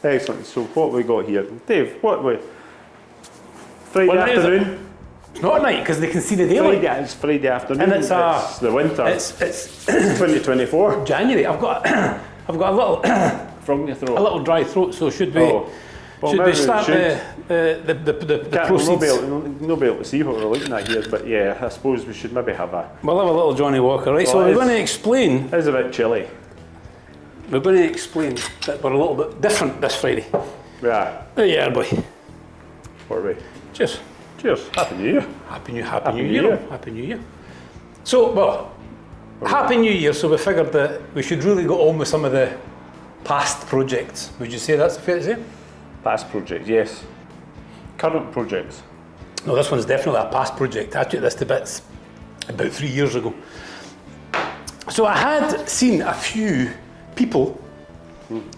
Excellent. So what we got here, Dave? Friday afternoon. It's not at night because they can see the daylight. It's Friday afternoon. And it's the winter. It's 2024. January. I've got a little From your throat. a little dry throat. So should we start the proceeds? Nobody be able to see what we're looking at here, but yeah, I suppose we should maybe have a. We'll have a little Johnny Walker, right? So we're going to explain. It's a bit chilly. We're going to explain that we're a little bit different this Friday. Right. Yeah, boy. What are we? Cheers. Cheers. Happy New Year. Happy New Year. Happy New Year. So, Happy New Year. So we figured that we should really go on with some of the past projects. Would you say that's fair to say? Past projects, yes. Current projects. No, this one's definitely a past project. I took this to bits about 3 years ago. So I had seen a few people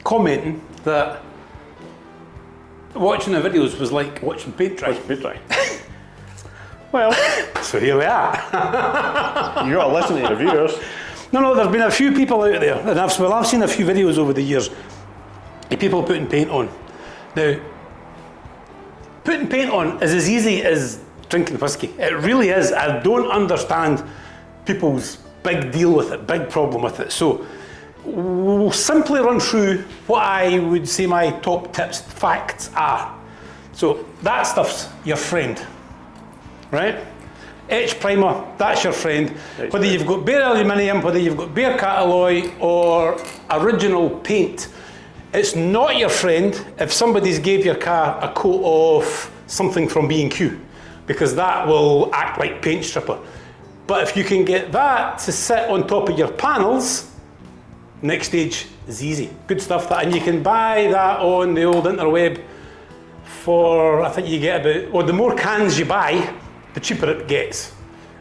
commenting that watching the videos was like watching paint dry. Well, so here we are. You got to listen to the reviewers. No, there's been a few people out there, and I've seen a few videos over the years of people putting paint on. Now, putting paint on is as easy as drinking whiskey. It really is. I don't understand people's big deal with it, big problem with it. So we'll simply run through what I would say my top tips, facts are. So that stuff's your friend, right? Etch primer, that's your friend. Whether you've got bare aluminium, whether you've got bare Catalloy or original paint, it's not your friend if somebody's gave your car a coat of something from B&Q, because that will act like paint stripper. But if you can get that to sit on top of your panels, next stage is easy. Good stuff, that, and you can buy that on the old interweb for, I think you get about, well, the more cans you buy, the cheaper it gets.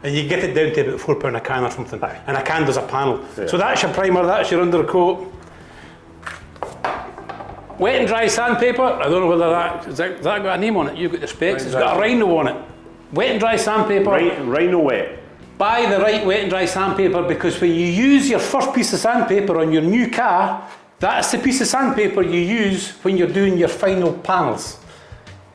And you get it down to about £4 a can or something. And a can does a panel. Yeah. So that's your primer, that's your undercoat. Wet and dry sandpaper, I don't know whether has that got a name on it? You've got the specs, it's got a rhino on it. Wet and dry sandpaper. Rhino wet. Buy the right wet and dry sandpaper, because when you use your first piece of sandpaper on your new car, that's the piece of sandpaper you use when you're doing your final panels.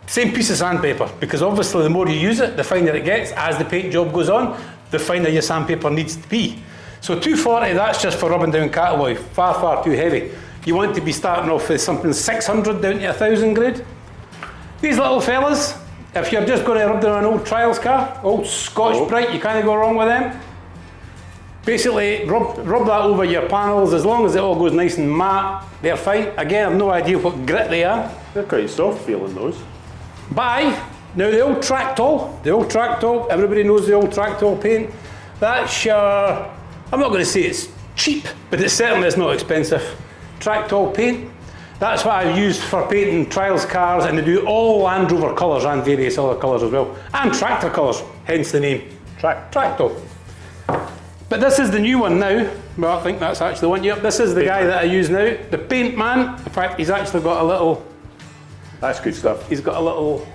Same piece of sandpaper, because obviously the more you use it, the finer it gets. As the paint job goes on, the finer your sandpaper needs to be. So 240, that's just for rubbing down Catalloy, far too heavy. You want to be starting off with something 600 down to 1000 grade. These little fellas, if you're just going to rub down an old trials car, old Scotch Brite, you can't go wrong with them. Basically, rub that over your panels. As long as it all goes nice and matte, they're fine. Again, I've no idea what grit they are. They're quite soft feeling, those. Buy, now the old Tractol, everybody knows the old Tractol paint. That's your, I'm not going to say it's cheap, but it certainly is not expensive. Tractol paint, that's what I've used for painting trials cars, and they do all Land Rover colours and various other colours as well. And tractor colours, hence the name, Tractol. But this is the new one now. Well, I think that's actually the one. Yep, this is the guy that I use now, the Paint Man. In fact, he's actually got a little, that's good stuff. He's got a little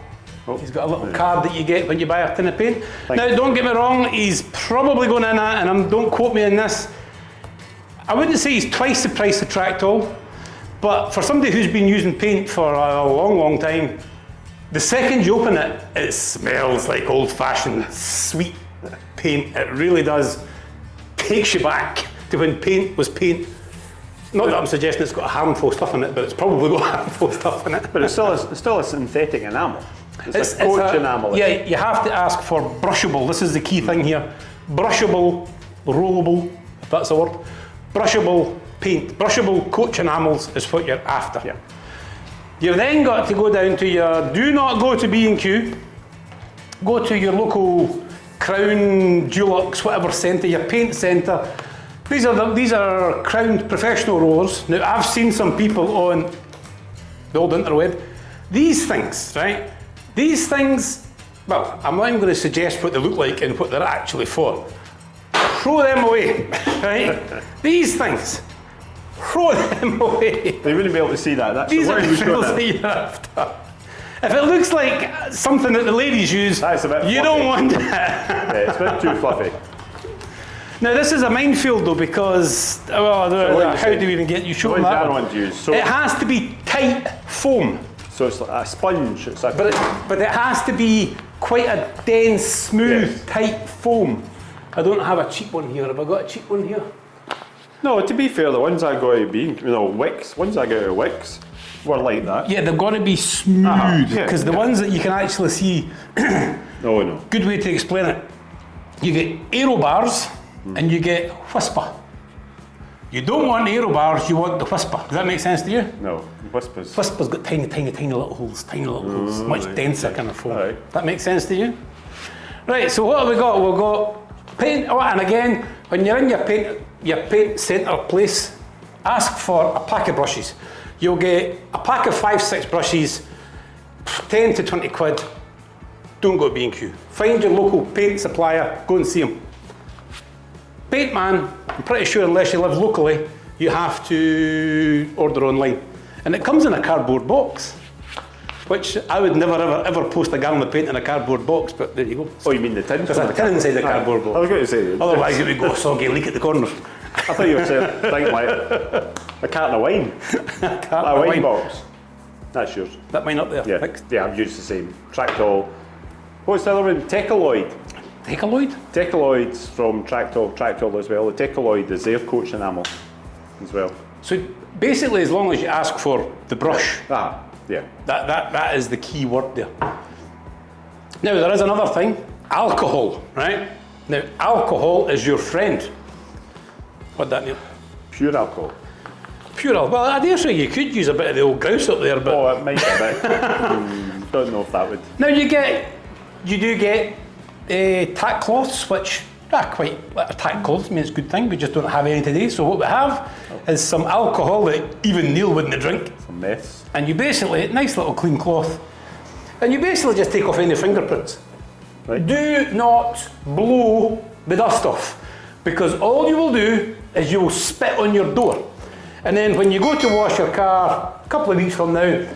card that you get when you buy a tin of paint. Now, don't get me wrong, he's probably going in at, and don't quote me on this, I wouldn't say he's twice the price of Tractol, but for somebody who's been using paint for a long time, the second you open it, it smells like old-fashioned sweet paint. It really does. Takes you back to when paint was paint. Not that I'm suggesting it's got harmful stuff in it, but it's probably got harmful stuff in it. But it's still a synthetic enamel. It's a coach enamel. Yeah, you have to ask for brushable. This is the key thing here. Brushable, rollable, if that's a word. Brushable paint, brushable coach enamels is what you're after. Yeah. You've then got to go down to your, do not go to B&Q, go to your local Crown, Dulux, whatever centre, your paint centre. These are Crown professional rollers. Now, I've seen some people on the old interweb. These things, right? These things, well, I'm not even going to suggest what they look like and what they're actually for. Throw them away, right? These things, throw them away. They wouldn't be able to see that. That's These the are word the things that you're after. If it looks like something that the ladies use, you don't want it. Yeah, it's a bit too fluffy. Now this is a minefield though, because how do we even get you The showing ones that I one? want to use. So, It has to be tight foam, so it's like a sponge. It's like, but it has to be quite a dense, smooth, Yes. tight foam. I don't have a cheap one here. Have I got a cheap one here? no, to be fair, the ones I got out of Wix, ones I got out of Wix were like that. Yeah, they've got to be smooth, yeah, because the ones that you can actually see, Oh no. good way to explain it, you get aero bars and you get whisper. You don't want aero bars, you want the whisper. Does that make sense to you? No. Whispers. Whisper's got tiny, tiny, tiny little holes, much denser kind of foam. Alright. That makes sense to you? Right, so what have we got? We've got paint, and again, when you're in your paint centre place, ask for a pack of brushes. You'll get a pack of 5-6 brushes, 10 to 20 quid. Don't go to B&Q. Find your local paint supplier, go and see them. Paint man, I'm pretty sure unless you live locally, you have to order online. And it comes in a cardboard box, which I would never ever post a gallon of paint in a cardboard box, but there you go. Oh, you mean the tin? There's a tin inside the cardboard I box. was going to say. Otherwise it would go soggy leak at the corners. I thought you were saying things like a carton of wine. A wine box. That's yours. That mine up there. Yeah. Fixed. Yeah, I've used the same. Tractol. What's the other one? Tecoloid. Tecoloid? Tecoloid's from Tractol as well. The Tecoloid is their coach enamel as well. So basically, as long as you ask for the brush, Ah, yeah. that is the key word there. Now there is another thing, alcohol, right? Now alcohol is your friend. What'd that mean? Pure alcohol. Pure alcohol. Well, I dare say you could use a bit of the old grouse up there, but Oh, it might be a bit. Don't know if that would. now you do get tack cloths, which are quite tack cloths. I mean, it's a good thing. We just don't have any today. So what we have is some alcohol that even Neil wouldn't drink, It's a mess. and you basically nice little clean cloth, and you basically just take off any fingerprints. Right. Do not blow the dust off, because all you will do is you will spit on your door. And then when you go to wash your car a couple of weeks from now,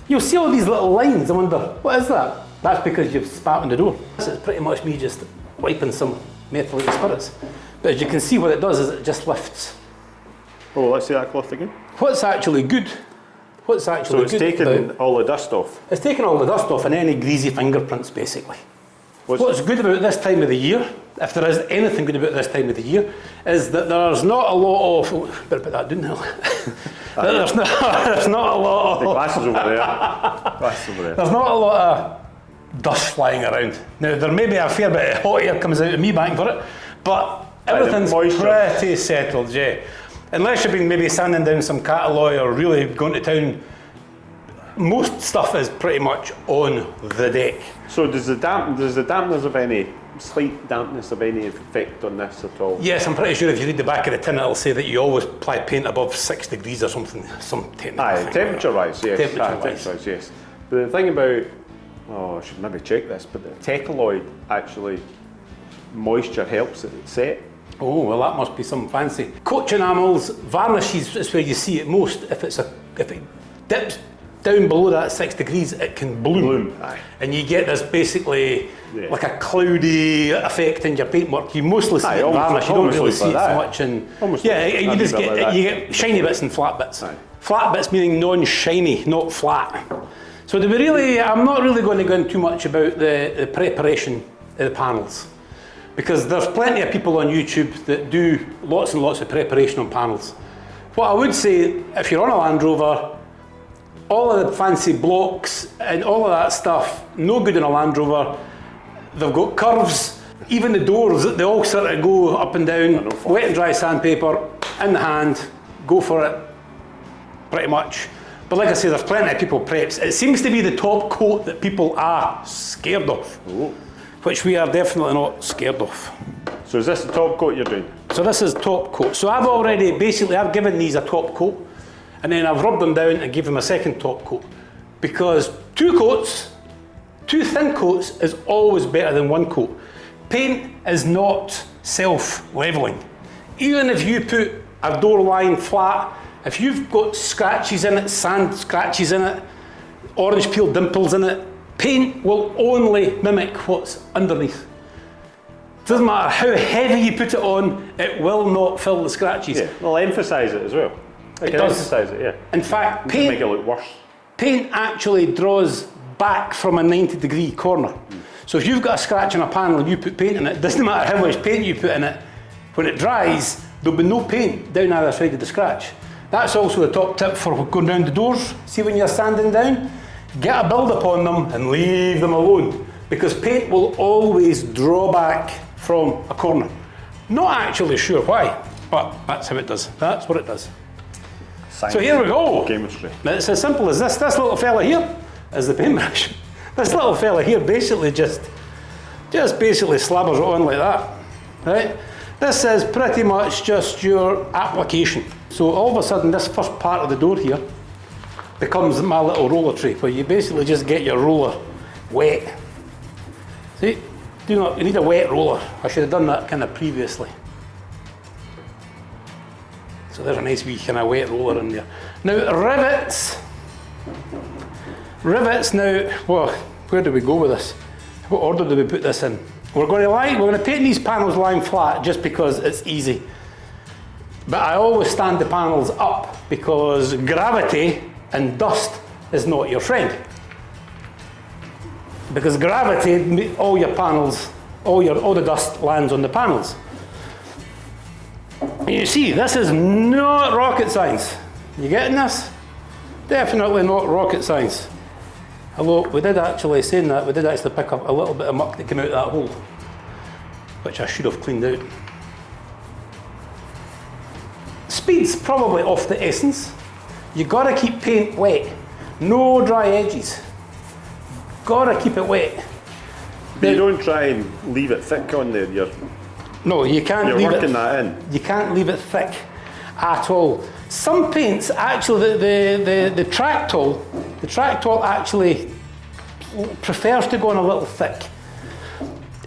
you'll see all these little lines. I wonder, what is that? That's because you've spat on the door. This is pretty much me just wiping some methylated spirits. But as you can see, what it does is it just lifts. Oh, let's see that cloth again. What's actually good? What's actually So it's good taken about- all the dust off. It's taking all the dust off and any greasy fingerprints, basically. What's good about this time of the year, if there is anything good about this time of the year, is that there's not a lot of. Oh, better put that down now. there's not a lot The of. glasses over there. Glasses over there. There's not a lot of dust flying around. Now there may be a fair bit of hot air comes out of me bang for it, but everything's moisture. pretty settled, yeah. Unless you've been maybe sanding down some catalloy or really going to town, most stuff is pretty much on the deck. So does the dampness of any slight dampness of any effect on this at all? Yes, I'm pretty sure if you read the back of the tin, it'll say that you always apply paint above 6 degrees or something, some technical Aye, thing. temperature-wise, yes. Temperature-wise. Temperature-wise, yes. But the thing about, I should maybe check this, but the Tecoloid actually, moisture helps it set. Oh, well, that must be some fancy. Coach enamels, varnishes is where you see it most. If it dips down below that 6 degrees, it can bloom. Aye. And you get this basically Yeah. like a cloudy effect in your paintwork. You mostly see Aye, it in almost- varnish. You don't almost really looks see it like so that. much in. Almost yeah, looks you like just that, get like you that. get shiny bits and flat bits. Aye. Flat bits meaning non-shiny, not flat. So I'm not really going to go into too much about the preparation of the panels, because there's plenty of people on YouTube that do lots and lots of preparation on panels. What I would say, if you're on a Land Rover, all of the fancy blocks and all of that stuff, no good in a Land Rover. They've got curves, even the doors, they all sort of go up and down. Wet and dry sandpaper, in the hand, go for it, pretty much. But like I say, there's plenty of people preps. It seems to be the top coat that people are scared of, which we are definitely not scared of. So is this the top coat you're doing? So this is top coat. So I've given these a top coat, and then I've rubbed them down and give them a second top coat. Because two thin coats is always better than one coat. Paint is not self-leveling. Even if you put a door line flat, if you've got scratches in it, sand scratches in it, orange peel dimples in it, paint will only mimic what's underneath. Doesn't matter how heavy you put it on, it will not fill the scratches. Yeah, they'll emphasise it as well. They can does. emphasise it, yeah. In fact, Just make it look worse. paint actually draws back from a 90-degree corner. So if you've got a scratch on a panel and you put paint in it, it doesn't matter how much paint you put in it, when it dries, there'll be no paint down either side of the scratch. That's also the top tip for going down the doors. See when you're sanding down? Get a build up on them and leave them alone, because paint will always draw back from a corner. Not actually sure why, but that's how it does. That's what it does. Science. So here we go. Chemistry. Now it's as simple as this. This little fella here is the paintbrush. This little fella here basically just basically slabbers it on like that, right? This is pretty much just your application. So all of a sudden this first part of the door here becomes my little roller tray, where you basically just get your roller wet. See, you need a wet roller. I should have done that kind of previously. So there's a nice wee kind of wet roller in there. Now rivets. Rivets now, well, where do we go with this? What order do we put this in? We're going to paint these panels lying flat just because it's easy. But I always stand the panels up because gravity and dust is not your friend. Because gravity, all your panels, all the dust lands on the panels. And you see, this is not rocket science. You getting this? Definitely not rocket science. Although we did actually, saying that, we did actually pick up a little bit of muck that came out of that hole, which I should have cleaned out. Speed's probably off the essence. You've got to keep paint wet. No dry edges. Got to keep it wet. But you don't try and leave it thick on there. No, you can't You're leave working it. that in. You can't leave it thick at all. Some paints actually, the Tractol actually prefers to go on a little thick.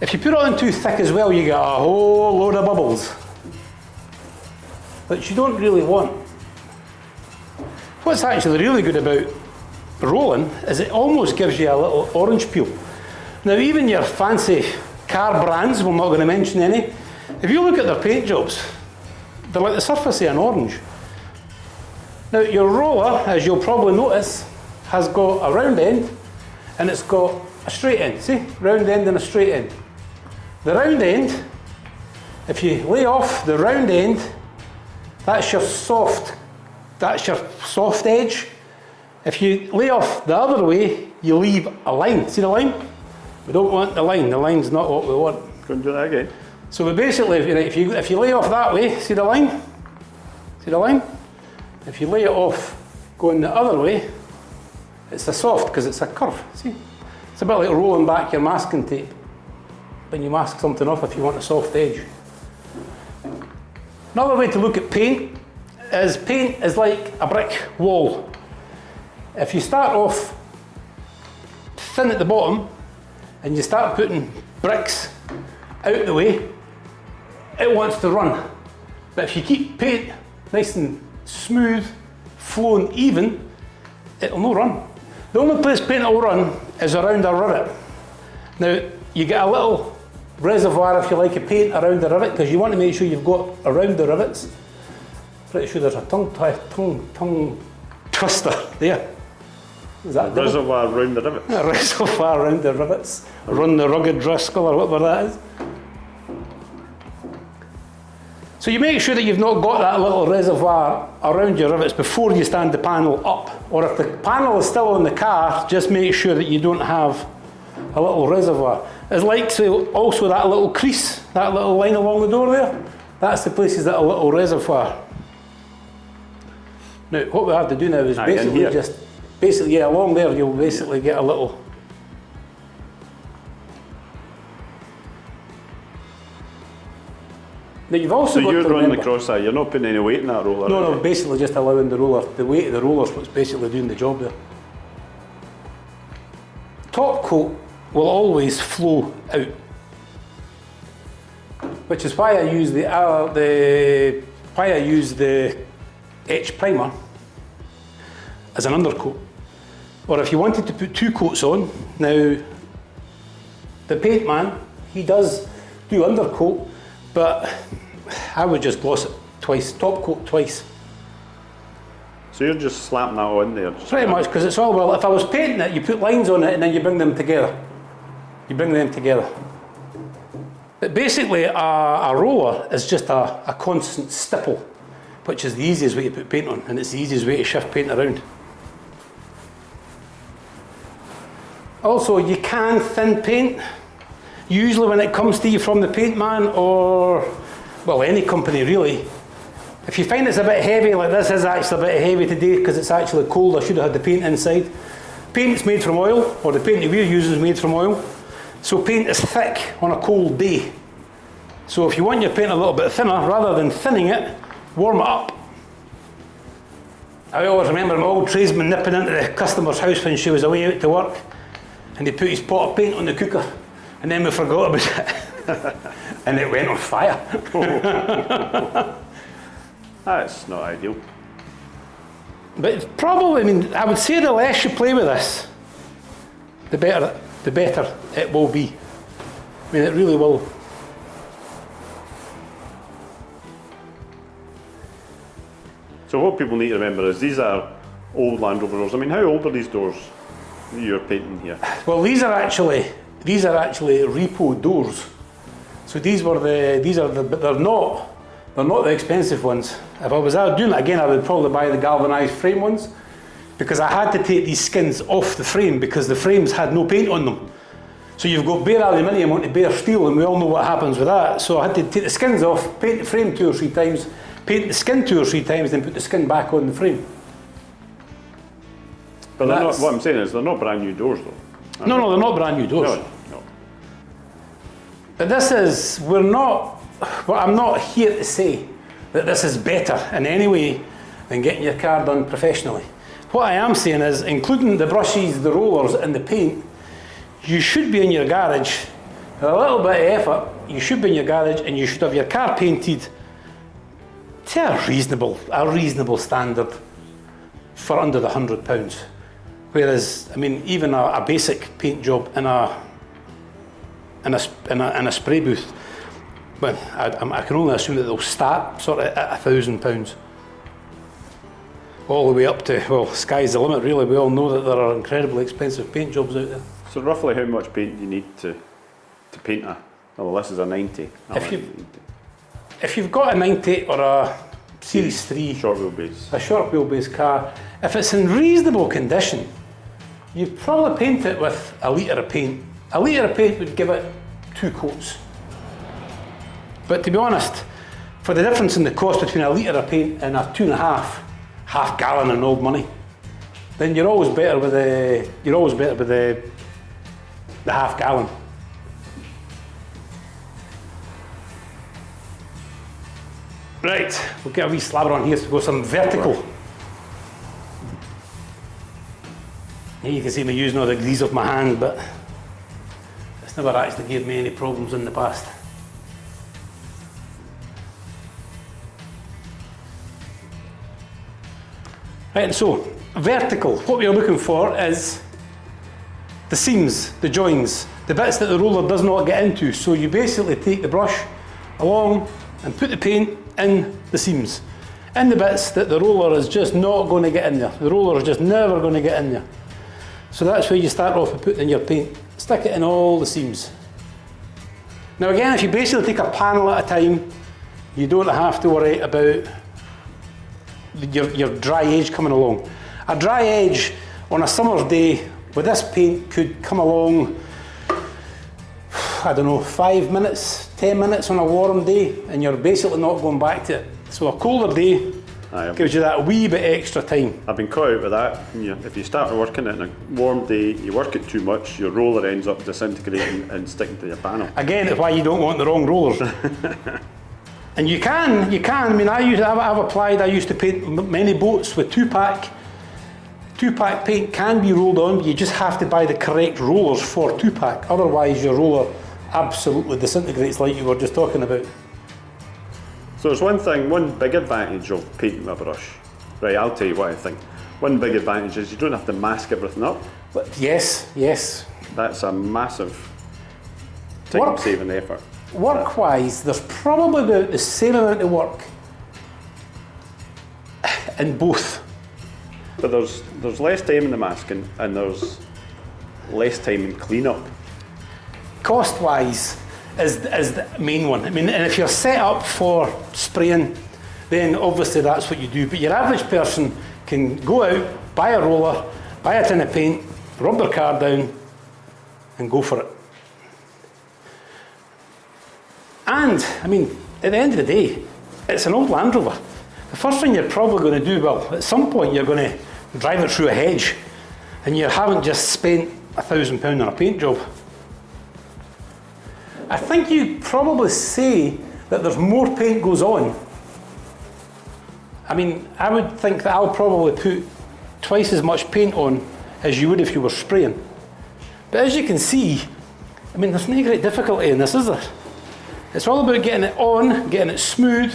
If you put it on too thick as well, you get a whole load of bubbles, which you don't really want. What's actually really good about rolling is it almost gives you a little orange peel. Now even your fancy car brands, we're not going to mention any, if you look at their paint jobs, they're like the surface of an orange. Now your roller, as you'll probably notice, has got a round end and it's got a straight end. See? Round end and a straight end. The round end, if you lay off the round end, that's your soft edge. If you lay off the other way, you leave a line. See the line? We don't want the line. The line's not what we want. Go and do that again. So we basically, if you lay off that way, see the line? See the line? If you lay it off going the other way, it's a soft because it's a curve. See? It's a bit like rolling back your masking tape when you mask something off if you want a soft edge. Another way to look at paint is like a brick wall. If you start off thin at the bottom and you start putting bricks out the way, it wants to run. But if you keep paint nice and smooth, flowing even, it'll not run. The only place paint will run is around a rivet. Now, you get a little reservoir, if you like, of paint around the rivet because you want to make sure you've got around the rivets. Pretty sure there's a tongue twister there. Is that a reservoir around the rivets? A reservoir around the rivets. Run the rugged Driscoll or whatever that is. So you make sure that you've not got that little reservoir around your rivets before you stand the panel up. Or if the panel is still on the car, just make sure that you don't have a little reservoir. It's like, say, also that little crease, that little line along the door there. That's the places that a little reservoir. Now, what we have to do now is basically along there you'll basically get a little. Now you've also got to remember. So you're running the crosshair, you're not putting any weight in that roller? No, basically just allowing the roller, the weight of the roller is what's basically doing the job there. Top coat will always flow out, which is why I use the etch primer as an undercoat. Or if you wanted to put two coats on, now the paint man, he does do undercoat, but I would just gloss it twice, top coat twice. So you're just slapping that on there? Pretty much, because it's all, well, if I was painting it, you put lines on it and then you bring them together. You bring them together. But basically, a roller is just a constant stipple, which is the easiest way to put paint on, and it's the easiest way to shift paint around. Also, you can thin paint. Usually when it comes to you from the paint man, or, well, any company really, if you find it's a bit heavy, like this is actually a bit heavy today because it's actually cold, I should have had the paint inside. Paint's made from oil, or the paint that we use is made from oil. So paint is thick on a cold day. So if you want your paint a little bit thinner, rather than thinning it, warm it up. I always remember my old tradesman nipping into the customer's house when she was away out to work, and he put his pot of paint on the cooker, and then we forgot about it, and it went on fire. That's not ideal. But it's probably, I mean, I would say the less you play with this, the better it will be. I mean, it really will. So what people need to remember is these are old Land Rover doors. I mean, how old are these doors that you're painting here? Well, these are actually repo doors. So but they're not the expensive ones. If I was out doing it again, I would probably buy the galvanised frame ones, because I had to take these skins off the frame because the frames had no paint on them. So you've got bare aluminium onto bare steel, and we all know what happens with that. So I had to take the skins off, paint the frame 2 or 3 times, paint the skin 2 or 3 times, then put the skin back on the frame. But they're not, what I'm saying is they're not brand new doors though. No, they're not brand new doors. No. But this is, I'm not here to say that this is better in any way than getting your car done professionally. What I am saying is, including the brushes, the rollers and the paint, you should be in your garage, with a little bit of effort, you should be in your garage and you should have your car painted to a reasonable standard for under the £100. Whereas, I mean, even a basic paint job in a spray booth, well, I can only assume that they'll start sort of at £1,000. All the way up to, well, sky's the limit really. We all know that there are incredibly expensive paint jobs out there. So roughly how much paint do you need to paint a, well, this is a 90. If you've got a 90 or a Series 3, short wheelbase, a short wheelbase car, if it's in reasonable condition, you'd probably paint it with a litre of paint. A litre of paint would give it 2 coats. But to be honest, for the difference in the cost between a litre of paint and a 2.5 half gallon in old money, then you're always better with the half gallon. Right, we'll get a wee slabber on here to go some vertical. Here you can see me using all the grease of my hand, but it's never actually gave me any problems in the past. Right, and so, vertical, what we are looking for is the seams, the joins, the bits that the roller does not get into. So you basically take the brush along and put the paint in the seams, in the bits that the roller is just not going to get in there. The roller is just never going to get in there. So that's where you start off with putting in your paint. Stick it in all the seams. Now again, if you basically take a panel at a time, you don't have to worry about your dry edge coming along. A dry edge on a summer's day with this paint could come along, I don't know, 5 minutes, 10 minutes on a warm day, and you're basically not going back to it. So a colder day gives you that wee bit extra time. I've been caught out with that. If you start working it on a warm day, you work it too much, your roller ends up disintegrating and sticking to your panel. Again, it's why you don't want the wrong rollers. And you can, I mean, I used to paint many boats with 2-pack. 2-pack paint can be rolled on, but you just have to buy the correct rollers for 2-pack. Otherwise your roller absolutely disintegrates like you were just talking about. So there's one big advantage of painting with a brush. Right, I'll tell you what I think. One big advantage is you don't have to mask everything up. But yes. That's a massive time-saving effort. work-wise, there's probably about the same amount of work in both. But there's less time in the masking and there's less time in clean-up. Cost-wise is the main one. I mean, and if you're set up for spraying, then obviously that's what you do. But your average person can go out, buy a roller, buy a tin of paint, rub their car down, and go for it. And, I mean, at the end of the day, it's an old Land Rover. The first thing you're probably going to do, well, at some point you're going to drive it through a hedge, and you haven't just spent £1,000 on a paint job. I think you probably say that there's more paint goes on. I mean, I would think that I'll probably put twice as much paint on as you would if you were spraying. But as you can see, I mean, there's no great difficulty in this, is there? It's all about getting it on, getting it smooth,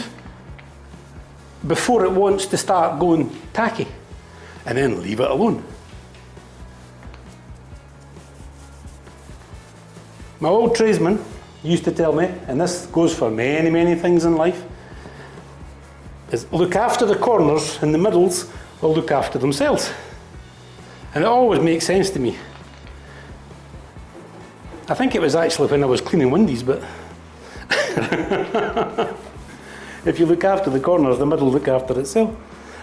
before it wants to start going tacky, and then leave it alone. My old tradesman used to tell me, and this goes for many, many things in life, is look after the corners and the middles will look after themselves. And it always makes sense to me. I think it was actually when I was cleaning windies, but if you look after the corners, the middle will look after itself.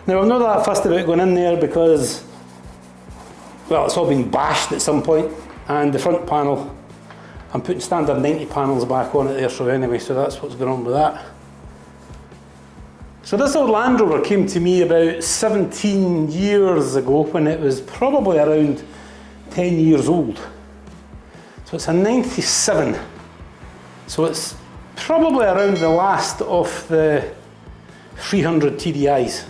Now, I'm not that fussed about going in there because, well, it's all been bashed at some point, and the front panel, I'm putting standard 90 panels back on it there, so anyway, so that's what's going on with that. So this old Land Rover came to me about 17 years ago when it was probably around 10 years old. So it's a 97. So it's probably around the last of the 300 TDIs.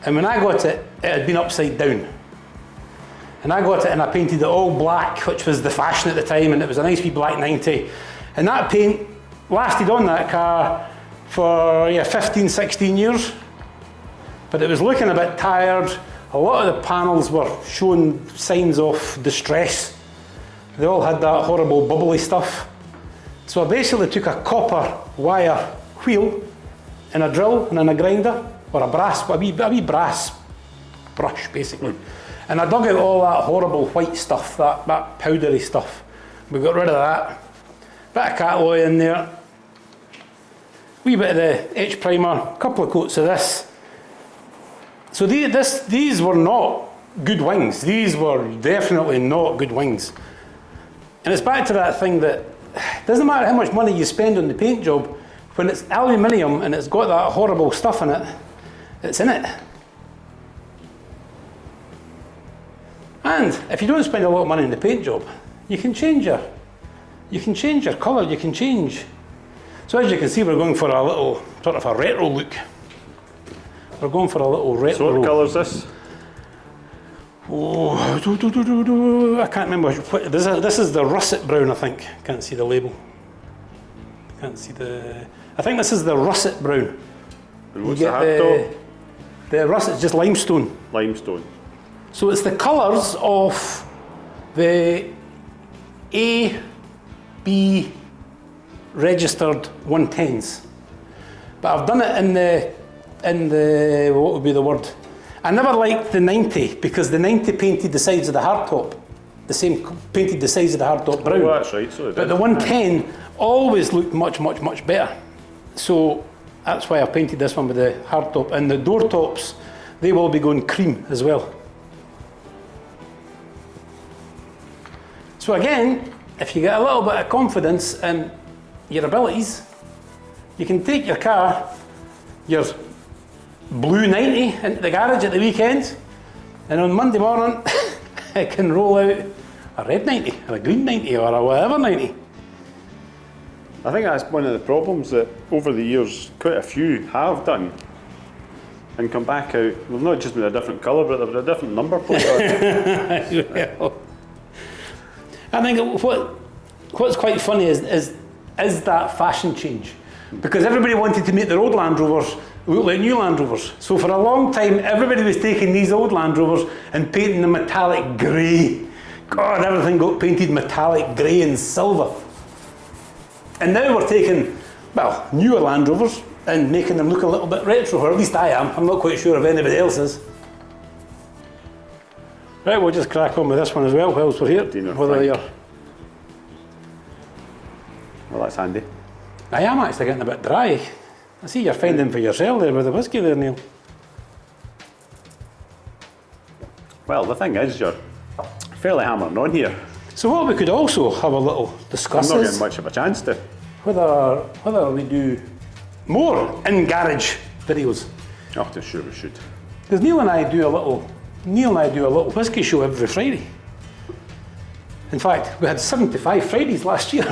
And when I got it, it had been upside down. And I got it and I painted it all black, which was the fashion at the time, and it was a nice wee black 90. And that paint lasted on that car for 15, 16 years. But it was looking a bit tired. A lot of the panels were showing signs of distress. They all had that horrible bubbly stuff. So I basically took a copper wire wheel and a drill and then a grinder, or a wee brass brush basically. And I dug out all that horrible white stuff, that powdery stuff. We got rid of that. Bit of cat oil in there. Wee bit of the H primer, a couple of coats of this. So these were not good wings. These were definitely not good wings. And it's back to that thing that it doesn't matter how much money you spend on the paint job, when it's aluminium and it's got that horrible stuff in it, it's in it. And if you don't spend a lot of money on the paint job, you can change your colour, you can change. So as you can see, we're going for a little sort of a retro look. We're going for a little retro. So what colour is this? Oh, I can't remember. This is the russet brown, I think. Can't see the label. Can't see the. I think this is the russet brown. And what's the hardtop? The russet's just limestone. Limestone. So it's the colours of the A, B registered 110s. But I've done it in the what would be the word? I never liked the 90 because the 90 painted the sides of the hardtop. The same painted the sides of the hardtop brown. Oh, that's right. So but the 110 always looked much, much, much better. So that's why I painted this one with the hardtop. And the door tops, they will be going cream as well. So again, if you get a little bit of confidence in your abilities, you can take your car, your blue 90 into the garage at the weekend, and on Monday morning it can roll out a red 90 or a green 90 or a whatever 90. I think that's one of the problems that over the years quite a few have done and come back out, well, not just with a different colour, but with a different number plate on it. Well, I think what's quite funny is that fashion change, because everybody wanted to make their old Land Rovers look like new Land Rovers. So for a long time, everybody was taking these old Land Rovers and painting them metallic grey. God, everything got painted metallic grey and silver. And now we're taking, well, newer Land Rovers and making them look a little bit retro, or at least I am. I'm not quite sure if anybody else is. Right, we'll just crack on with this one as well whilst we're here. Whether you're... Well, that's handy. I am actually getting a bit dry. I see you're finding for yourself there with the whiskey there, Neil. Well, the thing is, you're fairly hammering on here. So what we could also have a little discuss I'm not is getting much of a chance to. whether we do more in-garage videos. Oh, sure we should. Because Neil and I do a little whiskey show every Friday. In fact, we had 75 Fridays last year.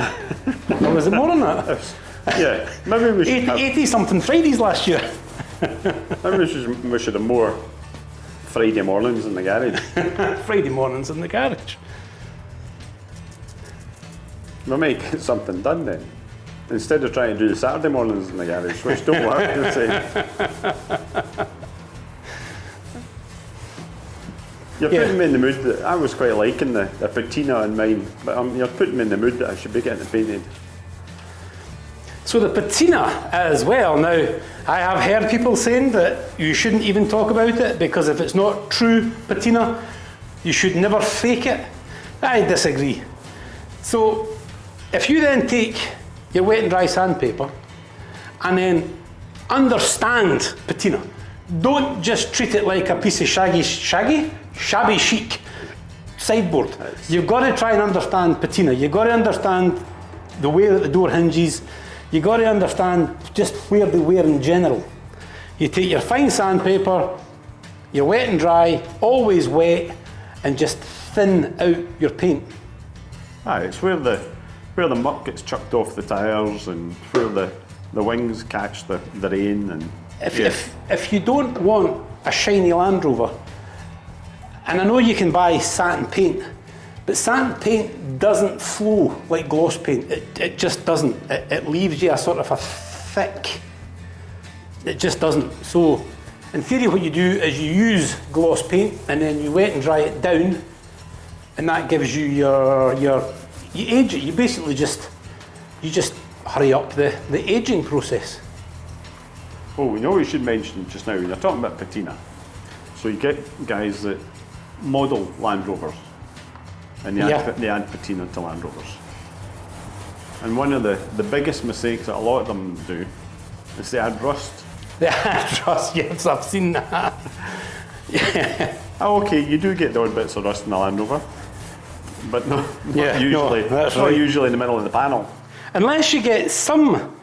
Or was it more than that? Yeah, maybe we should 80 something Fridays last year. maybe we should have more Friday mornings in the garage. Friday mornings in the garage. We might get something done then. Instead of trying to do the Saturday mornings in the garage, which don't work the same. You're putting me in the mood that I was quite liking the patina in mine, but you're putting me in the mood that I should be getting it painted. So the patina as well. Now, I have heard people saying that you shouldn't even talk about it because if it's not true patina, you should never fake it. I disagree. So, if you then take your wet and dry sandpaper and then understand patina, don't just treat it like a piece of shabby chic sideboard. You've got to try and understand patina. You've got to understand the way that the door hinges. You've got to understand just where they wear in general. You take your fine sandpaper, your wet and dry, always wet, and just thin out your paint. It's where the muck gets chucked off the tyres and where the wings catch the rain. And if you don't want a shiny Land Rover, and I know you can buy satin paint, but satin paint doesn't flow like gloss paint. It just doesn't. It leaves you a sort of a thick, it just doesn't. So in theory what you do is you use gloss paint and then you wet and dry it down, and that gives you you age it. You basically just hurry up the aging process. Oh, we know we should mention just now, when you're talking about patina, so you get guys that model Land Rovers and they add patina to Land Rovers. And one of the biggest mistakes that a lot of them do is they add rust. They add rust, yes, I've seen that. Yeah. Oh, okay, you do get the odd bits of rust in the Land Rover, but not usually. No, that's not right. usually in the middle of the panel. Unless you get some,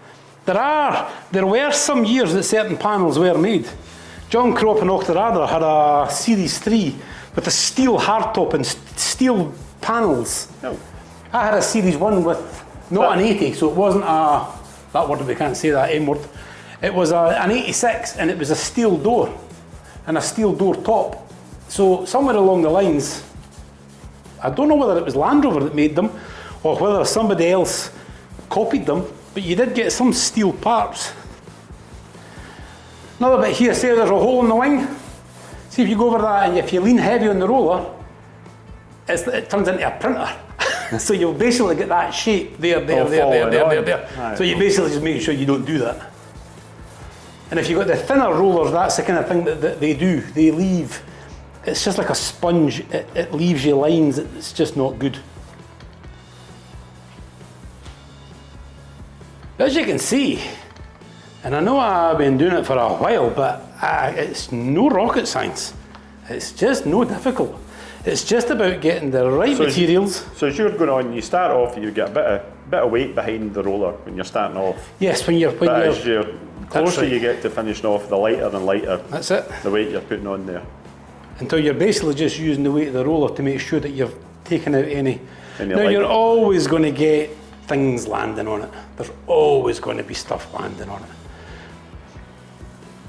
there were some years that certain panels were made. John Crop and Octorada had a Series 3 with a steel hardtop and steel panels. No. I had a Series 1 with not an 80, so it wasn't that word, we can't say that M word. It was an 86 and it was a steel door and a steel door top. So somewhere along the lines, I don't know whether it was Land Rover that made them or whether somebody else copied them, but you did get some steel parts. Another bit here, say there's a hole in the wing. See if you go over that and if you lean heavy on the roller, it turns into a printer. So you'll basically get that shape there. Right. So you basically just make sure you don't do that. And if you've got the thinner rollers, that's the kind of thing that they do. They leave, it's just like a sponge. It leaves you lines. It's just not good. As you can see, and I know I've been doing it for a while, but it's no rocket science. It's just no difficult. It's just about getting the right materials. So as you're going on, you start off, you get a bit of weight behind the roller when you're starting off. Yes, as you're closer you get to finishing off, the lighter and lighter that's it. The weight you're putting on there. Until you're basically just using the weight of the roller to make sure that you're taking out any. Now light. you're always going to get things landing on it. There's always going to be stuff landing on it.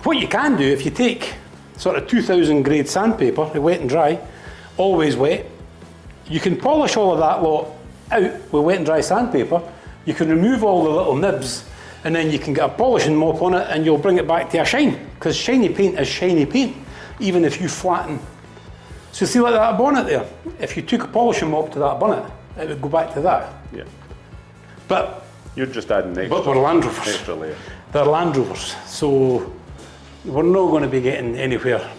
What you can do, if you take sort of 2000 grade sandpaper, wet and dry, always wet, you can polish all of that lot out with wet and dry sandpaper. You can remove all the little nibs and then you can get a polishing mop on it and you'll bring it back to a shine, because shiny paint is shiny paint, even if you flatten. So see like that bonnet there, if you took a polishing mop to that bonnet, it would go back to that. Yeah. But You're just adding extra, But we're Land Rovers. extra layer. They're Land Rovers, so we're not going to be getting anywhere.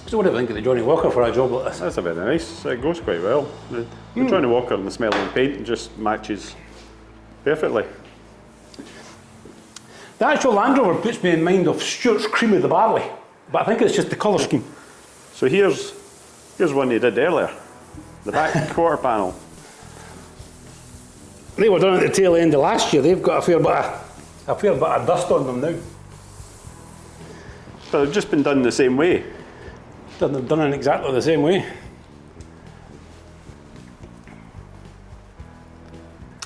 So what do you think of the Johnny Walker for a job like this? That's a very nice. It goes quite well. The Johnny Walker and the smell of the paint just matches perfectly. The actual Land Rover puts me in mind of Stuart's Cream of the Barley, but I think it's just the colour scheme. So here's one they did earlier. The back quarter panel. They were done at the tail end of last year. They've got a fair bit of dust on them now. But they've just been done the same way. Done in exactly the same way.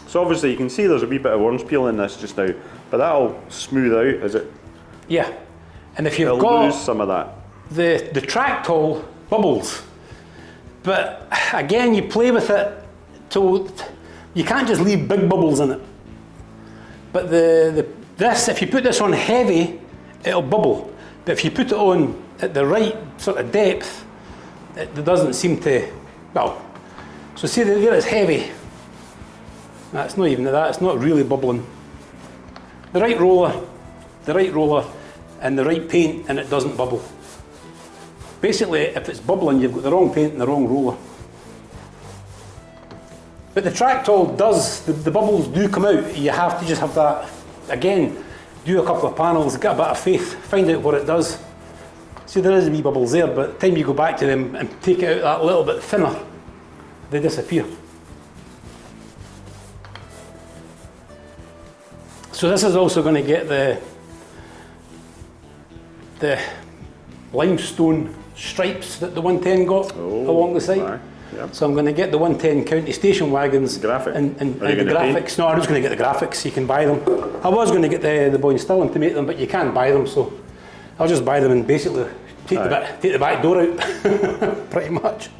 So obviously you can see there's a wee bit of orange peel in this just now, but that'll smooth out as it. Yeah, and if you've It'll got lose some of that. the Tractol bubbles, but again you play with it till you can't just leave big bubbles in it. But this, if you put this on heavy, it'll bubble. But if you put it on at the right sort of depth, it doesn't seem to, well, so see there it's heavy. That's not even that, it's not really bubbling. The right roller, and the right paint, and it doesn't bubble. Basically, if it's bubbling, you've got the wrong paint and the wrong roller. But the Tractol does, the bubbles do come out. You have to just have that, again, do a couple of panels, get a bit of faith, find out what it does. See, there is wee bubbles there, but the time you go back to them and take it out that little bit thinner, they disappear. So this is also going to get the limestone stripes that the 110 got along the side. Aye, yep. So I'm going to get the 110 county station wagons Graphic. and Are you the gonna graphics. paint? No, I'm just going to get the graphics. You can buy them. I was going to get the Boyne Stirling to make them, but you can't buy them. So I'll just buy them and basically take the back door out, pretty much.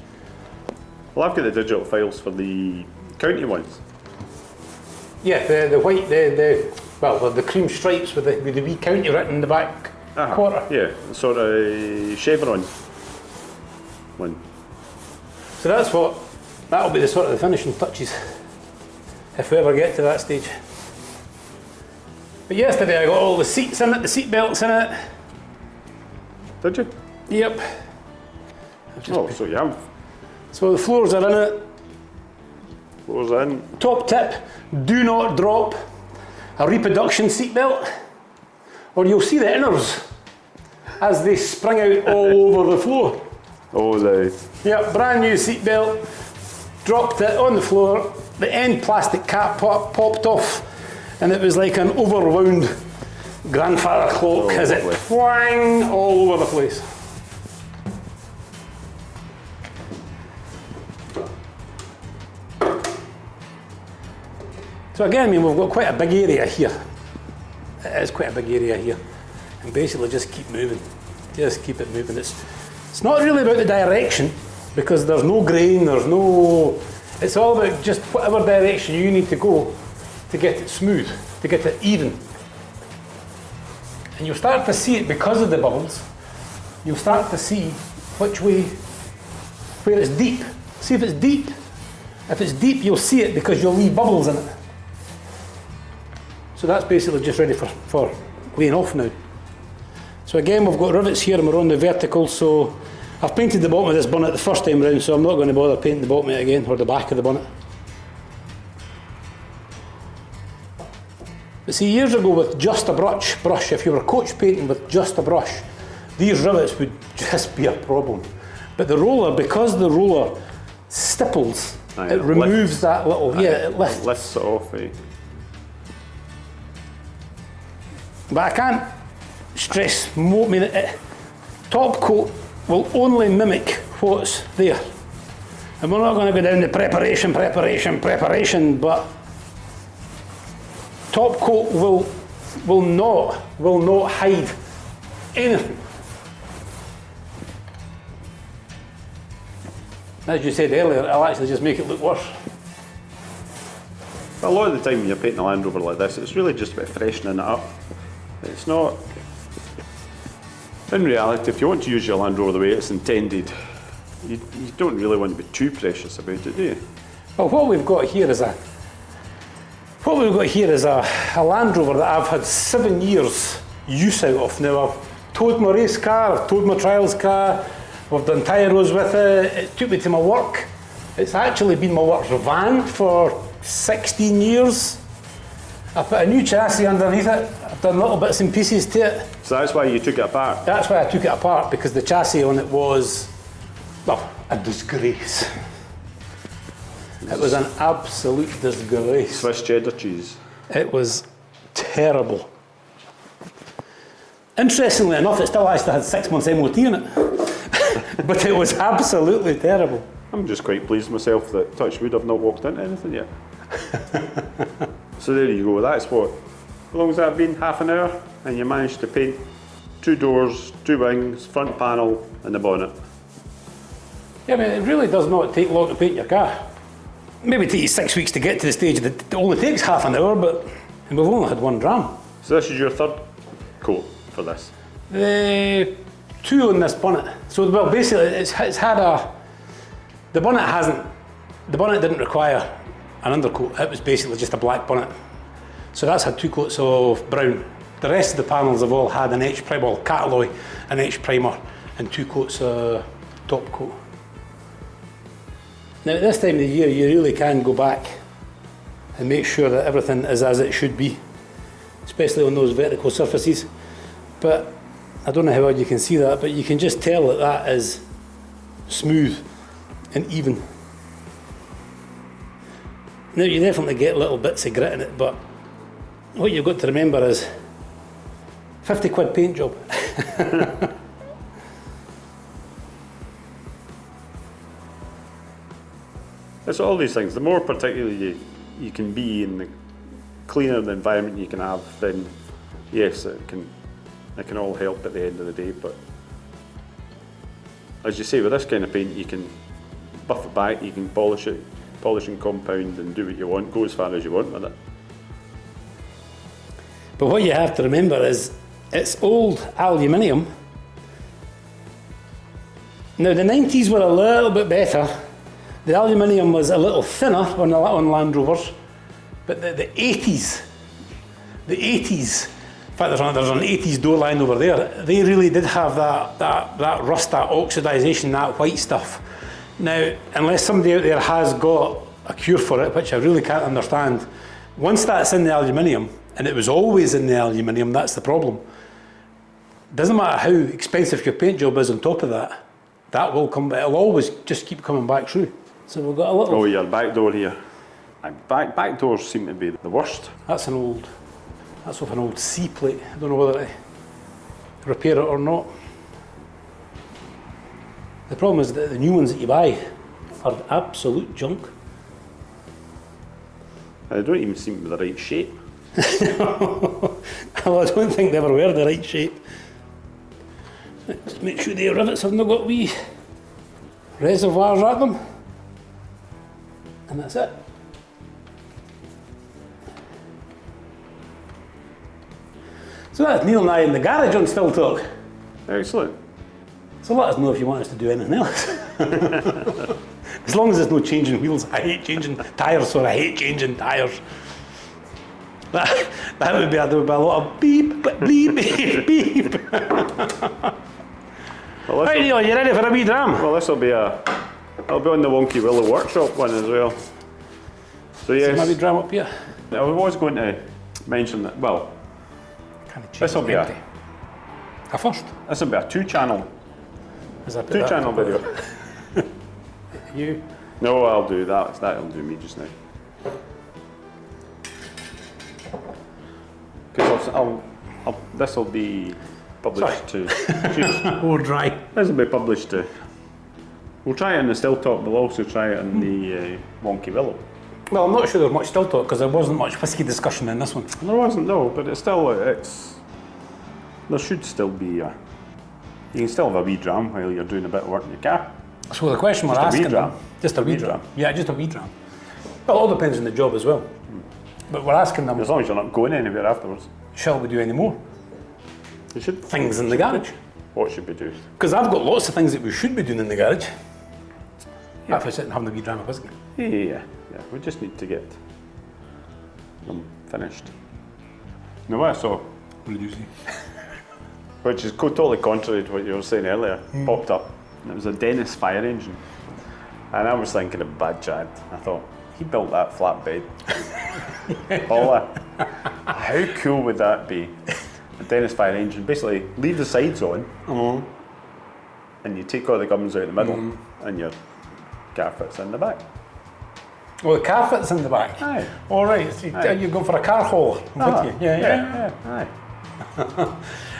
Well, I've got the digital files for the county ones. Yeah, the white, the cream stripes with the wee county written in the back quarter. Yeah, sort of chevron one. So that'll be the sort of the finishing touches, if we ever get to that stage. But yesterday I got all the seats in it, the seat belts in it. Did you? Yep. Oh, so you have. So the floors are in it. What was in? Top tip, do not drop a reproduction seat belt, or you'll see the inners as they spring out all over the floor. Oh, Yep, brand new seat belt, dropped it on the floor, the end plastic cap popped off, and it was like an overwound grandfather cloak as it whang all over the place. So again, I mean, we've got quite a big area here. It is quite a big area here. And basically just keep moving. Just keep it moving. It's not really about the direction, because there's no grain, it's all about just whatever direction you need to go to get it smooth, to get it even. And you'll start to see it because of the bubbles. You'll start to see which way, where it's deep. See if it's deep. If it's deep, you'll see it because you'll leave bubbles in it. So that's basically just ready for laying off now. So again, we've got rivets here and we're on the vertical, so I've painted the bottom of this bonnet the first time round, so I'm not going to bother painting the bottom of it again, or the back of the bonnet. But see, years ago with just a brush, if you were coach painting with just a brush, these rivets would just be a problem. But the roller, because the roller stipples, it removes that little, it lifts. It lifts it off, eh? But I can't stress more, I mean, top coat will only mimic what's there. And we're not going to go down the preparation, but top coat will not hide anything. As you said earlier, it'll actually just make it look worse. A lot of the time when you're painting a Land Rover like this, it's really just about freshening it up. It's not. In reality, if you want to use your Land Rover the way it's intended, you don't really want to be too precious about it, do you? Well, what we've got here is a Land Rover that I've had 7 years use out of now. I've towed my race car, I've towed my trials car, we've done tyre rows with it. It took me to my work. It's actually been my work's van for 16 years. I put a new chassis underneath it. I've done little bits and pieces to it. So that's why you took it apart? That's why I took it apart, because the chassis on it was, well, a disgrace. It was an absolute disgrace. Swiss cheddar cheese. It was terrible. Interestingly enough, it still actually had 6 months MOT in it. But it was absolutely terrible. I'm just quite pleased myself that, touch wood, I've not walked into anything yet. So there you go, that's what, how long has that been? Half an hour? And you managed to paint 2 doors, 2 wings, front panel and the bonnet. Yeah, I mean, it really does not take long to paint your car. Maybe take you 6 weeks to get to the stage that it only takes half an hour, but we've only had 1 dram. So this is your 3rd coat for this? The 2 on this bonnet. So, well, basically, it's had a, the bonnet didn't require an undercoat. It was basically just a black bonnet. So that's had 2 coats of brown. The rest of the panels have all had an etched primer, well, Catalloy, an etched primer, and 2 coats of top coat. Now at this time of the year, you really can go back and make sure that everything is as it should be, especially on those vertical surfaces. But I don't know how well you can see that, but you can just tell that that is smooth and even. Now you definitely get little bits of grit in it, but what you've got to remember is 50 quid paint job. It's all these things. The more particularly you can be in the cleaner the environment you can have, then yes, it can all help at the end of the day. But as you say, with this kind of paint, you can buff it back, you can polish it, polish and compound and do what you want, go as far as you want with it. But what you have to remember is it's old aluminium. Now the 90s were a little bit better. The aluminium was a little thinner on Land Rovers, but the 80s, in fact there's an 80s door line over there, they really did have that rust, that oxidisation, that white stuff. Now, unless somebody out there has got a cure for it, which I really can't understand, once that's in the aluminium, and it was always in the aluminium, that's the problem. Doesn't matter how expensive your paint job is on top of that, that will come, it'll always just keep coming back through. So we've got a little... Oh, your back door here. Back doors seem to be the worst. That's off an old C plate. I don't know whether to repair it or not. The problem is that the new ones that you buy are absolute junk. They don't even seem to be the right shape. Well, I don't think they ever were the right shape. Just make sure the rivets have not got wee reservoirs at them. And that's it. So that's Neil and I in the garage on Still Talk. Excellent. So let us know if you want us to do anything else. As long as there's no changing wheels. I hate changing tyres, so I hate changing tyres. That would be a lot of beep, beep, beep, beep. Well, Right, Neil, you ready for a wee dram? Well, it'll be on the Wonky Willow Workshop one as well. So yes, Maybe dram up here. I was going to mention that, well, this will be a first. This will be a 2-channel. Is that 2-channel video. You? No, I'll do that. That'll do me just now. Because this will be published to. Oh, dry. This will be published to. We'll try it in the Still Talk. We'll also try it in the Wonky Willow. Well, I'm not sure there's much Still Talk because there wasn't much whisky discussion in this one. There wasn't, no, but it's still there should still be you can still have a wee dram while you're doing a bit of work in your car. So the question we're Just a asking wee dram. them, just a wee dram. Yeah, just a wee dram. Well, it all depends on the job as well. But we're asking them, As long as you're not going anywhere afterwards. shall we do any more You should. things in the garage? What should we do? Because I've got lots of things that we should be doing in the garage. If we're sitting having a wee dram of whiskey. Yeah. We just need to get them finished. Now what I saw, What did you see? which is totally contrary to what you were saying earlier, popped up. And it was a Dennis fire engine. And I was thinking of Bad Chad. I thought, he built that flatbed. All that. How cool would that be? A Dennis fire engine. Basically, leave the sides on, and you take all the gubbins out the middle, and your car fits in the back. Well, the car fits in the back. Aye. All right, so you're going for a car hauler. I'm with you. Yeah. Aye.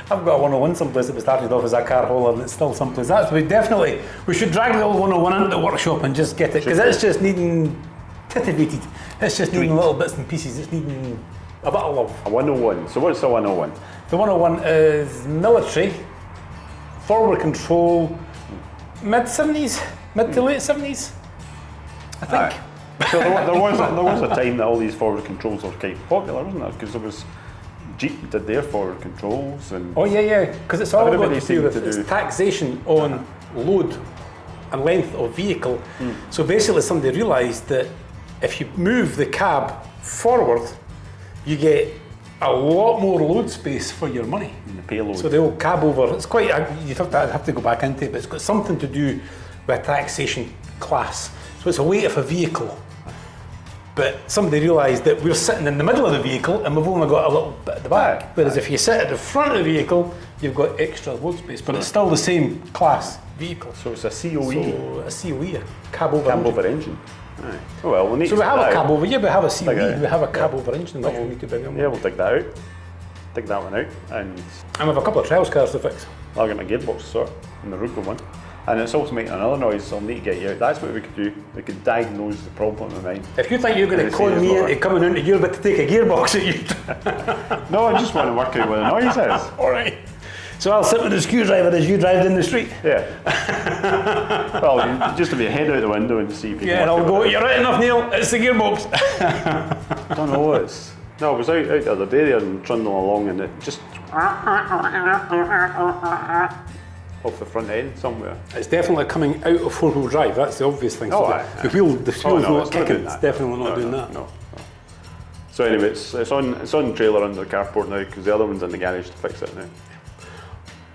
I've got a 101 someplace that we started off as a car hauler, and it's still someplace. We should drag the old 101 into the workshop and just get it, because it's just needing titivated. It's just needing little bits and pieces. It's needing a bit of love. A 101. So what's a 101? The 101 is military, forward control, mid to late 70s, I think. Aye. So there was a time that all these forward controls were quite popular, wasn't there? Because there was Jeep did their forward controls, and Oh yeah, because it's all got everybody to do with seemed to it's do- taxation on load and length of vehicle. So basically, somebody realised that if you move the cab forward, you get a lot more load space for your money. the payload. So the old cab over, it's quite, you'd have to go back into it, but it's got something to do with taxation class. So it's a weight of a vehicle. But somebody realised that we're sitting in the middle of the vehicle and we've only got a little bit at the back. Aye. Whereas if you sit at the front of the vehicle, you've got extra load space, but it's still the same class vehicle. So it's a COE. So a COE, a cab over Cab engine. over engine. Aye. Oh well, we'll need So to we have dig a that cab out. over, yeah, we have a COE, Dig it out. we have a cab over engine, which we need to bring in. Yeah, we'll dig that out. Dig that one out, and And we have a couple of trials cars to fix. I'll get my gearbox sorted and the Ruger one. And it's also making another noise, so I'll need to get you out. That's what we could do. We could diagnose the problem in mine. If you think you're going to Let's see con this me motor. into coming into your bit to take a gearbox at you. No, I just want to work out what the noise is. Alright. So I'll sit with the screwdriver as you drive down the street. Yeah. Well, you just have your head out the window and see if you Yeah, and can I'll work go, it. you're right enough, Neil, it's the gearbox. I don't know what it's. No, I was out the other day there and trundling along, and it just off the front end somewhere. It's definitely coming out of four-wheel drive, that's the obvious thing. Oh, So aye, the wheel's it's not not kicking, doing it's that. definitely not No, doing no, that. No. So anyway, it's on trailer under the carport now, because the other one's in the garage to fix it now.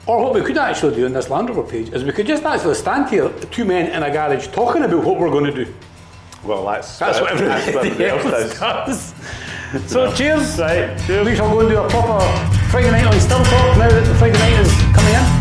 Or what we could actually do on this Land Rover page is we could just actually stand here, two men in a garage, talking about what we're going to do. Well, that's That's what everybody else does. does. So cheers. Right, cheers. We shall go and do a proper Friday night on Still Talk now that the Friday night is coming in.